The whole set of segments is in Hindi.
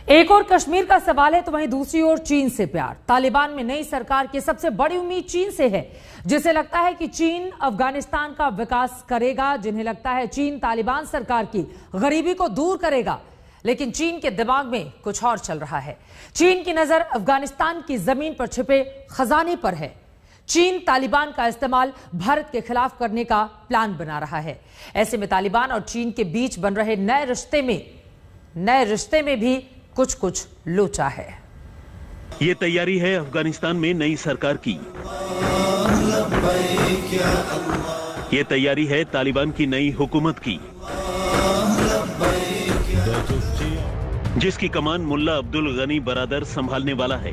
एक और कश्मीर का सवाल है तो वहीं दूसरी ओर चीन से प्यार। तालिबान में नई सरकार की सबसे बड़ी उम्मीद चीन से है, जिसे लगता है कि चीन अफगानिस्तान का विकास करेगा, जिन्हें लगता है चीन तालिबान सरकार की गरीबी को दूर करेगा। लेकिन चीन के दिमाग में कुछ और चल रहा है। चीन की नजर अफगानिस्तान की जमीन पर छिपे खजाने पर है। चीन तालिबान का इस्तेमाल भारत के खिलाफ करने का प्लान बना रहा है। ऐसे में तालिबान और चीन के बीच बन रहे नए रिश्ते में भी कुछ कुछ लोचा है। ये तैयारी है अफगानिस्तान में नई सरकार की। ये तैयारी है तालिबान की नई हुकूमत की, जिसकी कमान मुल्ला अब्दुल गनी बरादर संभालने वाला है।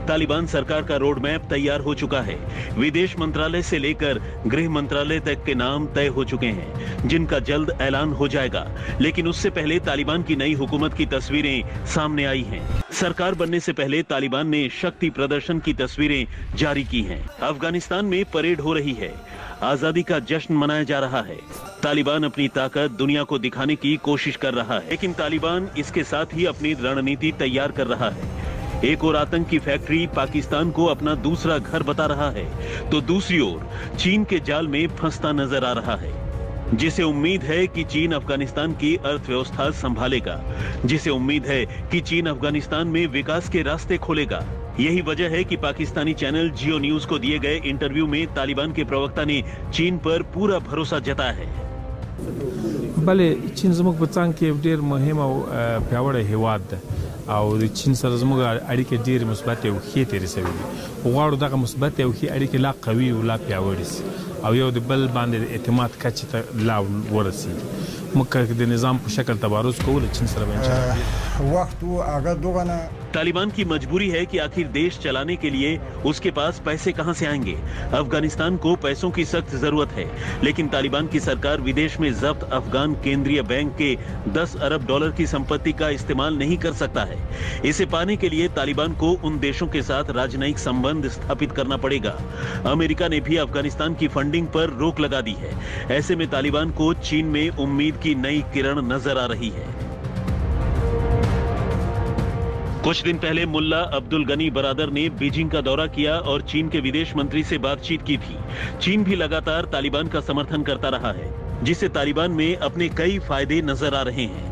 तालिबान सरकार का रोड मैप तैयार हो चुका है। विदेश मंत्रालय से लेकर गृह मंत्रालय तक के नाम तय हो चुके हैं, जिनका जल्द ऐलान हो जाएगा। लेकिन उससे पहले तालिबान की नई हुकूमत की तस्वीरें सामने आई हैं। सरकार बनने से पहले तालिबान ने शक्ति प्रदर्शन की तस्वीरें जारी की हैं। अफगानिस्तान में परेड हो रही है, आजादी का जश्न मनाया जा रहा है। तालिबान अपनी ताकत दुनिया को दिखाने की कोशिश कर रहा है, लेकिन तालिबान इसके साथ ही अपनी रणनीति तैयार कर रहा है। एक ओर आतंक की फैक्ट्री पाकिस्तान को अपना दूसरा घर बता रहा है, तो दूसरी ओर चीन के जाल में फंसता नजर आ रहा है, जिसे उम्मीद है कि चीन अफगानिस्तान की अर्थव्यवस्था संभालेगा, जिसे उम्मीद है कि चीन अफगानिस्तान में विकास के रास्ते खोलेगा। यही वजह है कि पाकिस्तानी चैनल जियो न्यूज को दिए गए इंटरव्यू में तालिबान के प्रवक्ता ने चीन पर पूरा भरोसा जताया है। भले चीन जमुक बचांग के ढेर मुहिम प्यावड़ हिवाद और चीन सर जमुक अड़िके ढेर मुस्बत उखी तेरे से वाड़ दाका मुस्बत उखी अड़िके ला कवि उला प्यावड़िस और यो दबल बांधे एतमाद कच्चे ला वरसी मुक्का के निजाम पर शक्ल तबारुज को चीन सर वक्त वो आगे दोगुना। तालिबान की मजबूरी है कि आखिर देश चलाने के लिए उसके पास पैसे कहां से आएंगे। अफगानिस्तान को पैसों की सख्त जरूरत है, लेकिन तालिबान की सरकार विदेश में जब्त अफगान केंद्रीय बैंक के 10 अरब डॉलर की संपत्ति का इस्तेमाल नहीं कर सकता है। इसे पाने के लिए तालिबान को उन देशों के साथ राजनयिक संबंध स्थापित करना पड़ेगा। अमेरिका ने भी अफगानिस्तान की फंडिंग पर रोक लगा दी है। ऐसे में तालिबान को चीन में उम्मीद की नई किरण नजर आ रही है। कुछ दिन पहले मुल्ला अब्दुल गनी बरादर ने बीजिंग का दौरा किया और चीन के विदेश मंत्री से बातचीत की थी। चीन भी लगातार तालिबान का समर्थन करता रहा है, जिससे तालिबान में अपने कई फायदे नजर आ रहे हैं।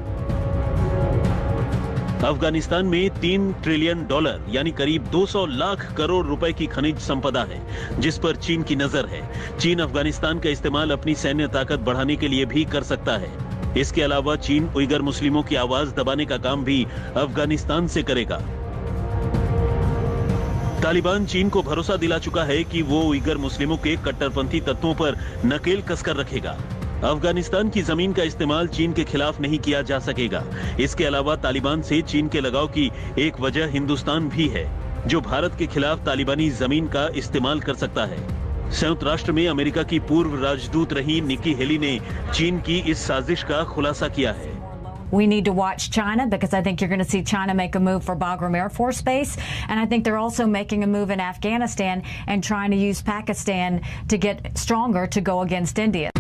अफगानिस्तान में 3 ट्रिलियन डॉलर यानी करीब 200 लाख करोड़ रुपए की खनिज संपदा है, जिस पर चीन की नजर है। चीन अफगानिस्तान का इस्तेमाल अपनी सैन्य ताकत बढ़ाने के लिए भी कर सकता है। इसके अलावा चीन उइगर मुस्लिमों की आवाज दबाने का काम भी अफगानिस्तान से करेगा। तालिबान चीन को भरोसा दिला चुका है कि वो उइगर मुस्लिमों के कट्टरपंथी तत्वों पर नकेल कसकर रखेगा। अफगानिस्तान की जमीन का इस्तेमाल चीन के खिलाफ नहीं किया जा सकेगा। इसके अलावा तालिबान से चीन के लगाव की एक वजह हिंदुस्तान भी है, जो भारत के खिलाफ तालिबानी जमीन का इस्तेमाल कर सकता है। संयुक्त राष्ट्र में अमेरिका की पूर्व राजदूत रही निकी हेली ने चीन की इस साजिश का खुलासा किया है। We need to watch China because I think you're going to see China make a move for Bagram Air Force Base, and I think they're also making a move in Afghanistan and trying to use Pakistan to get stronger to go against India.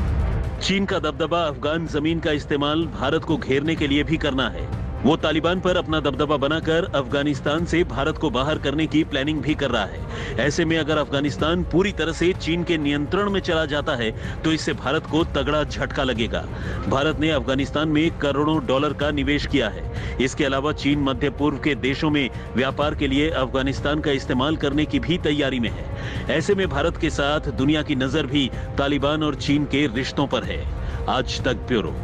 चीन का दबदबा अफगान जमीन का इस्तेमाल भारत को घेरने के लिए भी करना है। वो तालिबान पर अपना दबदबा बनाकर अफगानिस्तान से भारत को बाहर करने की प्लानिंग भी कर रहा है। ऐसे में अगर अफगानिस्तान पूरी तरह से चीन के नियंत्रण में चला जाता है तो इससे भारत को तगड़ा झटका लगेगा। भारत ने अफगानिस्तान में करोड़ों डॉलर का निवेश किया है। इसके अलावा चीन मध्य पूर्व के देशों में व्यापार के लिए अफगानिस्तान का इस्तेमाल करने की भी तैयारी में है। ऐसे में भारत के साथ दुनिया की नजर भी तालिबान और चीन के रिश्तों पर है। आज तक ब्यूरो।